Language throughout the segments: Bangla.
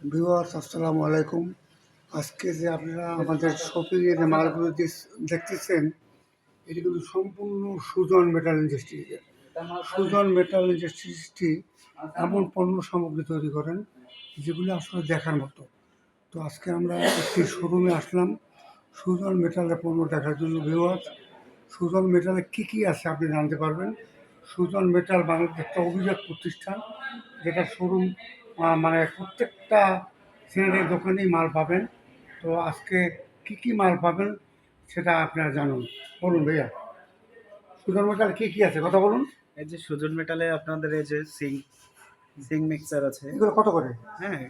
ভিউয়ার্স আসসালামু আলাইকুম। আজকে যে আপনারা আমাদের শপিংয়ে যে মালগুলো দেখতেছেন, এটি কিন্তু সম্পূর্ণ সুজন মেটাল ইন্ডাস্ট্রিজের। সুজন মেটাল ইন্ডাস্ট্রিজটি এমন পণ্য সামগ্রী তৈরি করেন যেগুলো আসলে দেখার মতো। তো আজকে আমরা একটি শোরুমে আসলাম সুজন মেটালের পণ্য দেখার জন্য। ভিউয়ার্স, সুজন মেটালে কী আছে আপনি জানতে পারবেন। সুজন মেটাল বাংলাদেশ একটা অভিজাত প্রতিষ্ঠান, যেটা শোরুম মানে প্রত্যেকটা শ্রেণীর দোকানেই মাল পাবেন। তো আজকে কী মাল পাবেন সেটা আপনারা জানুন। বলুন ভাইয়া, সুজন মেটাল কী আছে কথা বলুন। এই যে সুজন মেটালে আপনাদের এই যে সিং মিক্সার আছে, এগুলো কত করে? হ্যাঁ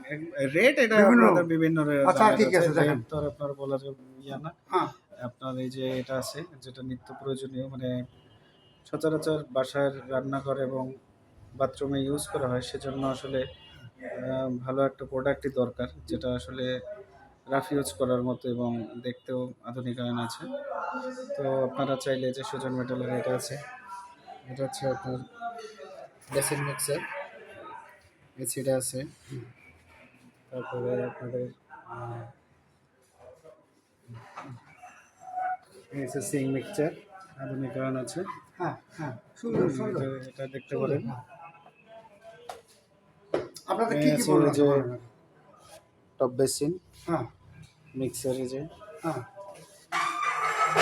রেট এটা বিভিন্ন আপনাদের বিভিন্ন আচ্ছা, ঠিক আছে দেখেন। রেট তো আর আপনার বলা যাবে ইয়া না। হ্যাঁ, আপনার এই যে এটা আছে যেটা নিত্য প্রয়োজনীয়, মানে সচরাচর বাসায় রান্না করে এবং বাথরুমে ইউজ করা হয়, সেজন্য আসলে ভালো একটা প্রোডাক্টই দরকার, যেটা আসলে রাফ ইউজ করার মতো এবং দেখতেও আধুনিকায়ন আছে। তো আপনারা চাইলে যে সুজন মেটালের এটা আছে, এটা হচ্ছে আপনার বেসিন মিক্সার, এসিটা আছে। তারপরে আপনাদের এই যে সিং মিক্সচার আধুনিকায়ন আছে। হ্যাঁ, হ্যাঁ, সুন্দর সুন্দর। এটা দেখতে পারেন। আপনাদের এই কী আছে পণ্য ওই আছে যে বলেন? টপ বেসিন হ্যাঁ, মিক্সার, এই যে হ্যাঁ,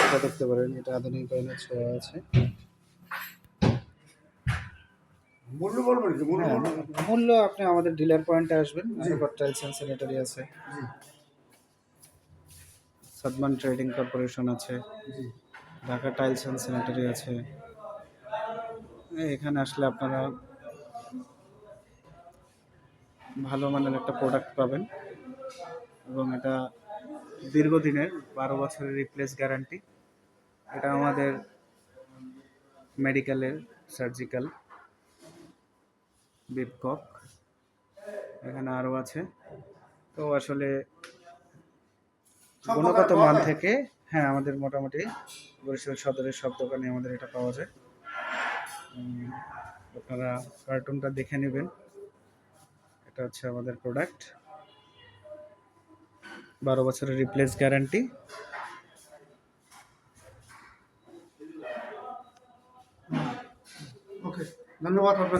এটা দেখতে পারেন, এটা আধুনিকায়নের ছোঁয়া আছে। মূল্য বলবেন কি? মূল্য হ্যাঁ, বলবেন? মূল্য আপনি আমাদের ডিলার পয়েন্টে আসবেন। জি। তারপর টাইলস অ্যান্ড স্যানিটারি আছে, জি, সাদমান ট্রেডিং কর্পোরেশন আছে, জি। ঢাকা টাইলস অ্যান্ড স্যানিটারি আছে। এখানে আসলে আপনারা ভালো মানের একটা প্রোডাক্ট পাবেন এবং এটা দীর্ঘদিনের 12 বছরের রিপ্লেস গ্যারান্টি। এটা আমাদের মেডিকেলের সার্জিক্যাল বিপকক, এখানে আরও আছে। তো আসলে সব গুণগত দোকানে পাওয়া মান যায়? থেকে, হ্যাঁ আমাদের মোটামুটি বরিশাল সদরের সব দোকানে আমাদের এটা পাওয়া যায়। আপনারা কার্টুনটা দেখে নেবেন। এটা হচ্ছে আমাদের প্রোডাক্ট, 12 বছরের রিপ্লেস গ্যারান্টি। ওকে, ধন্যবাদ আপনার।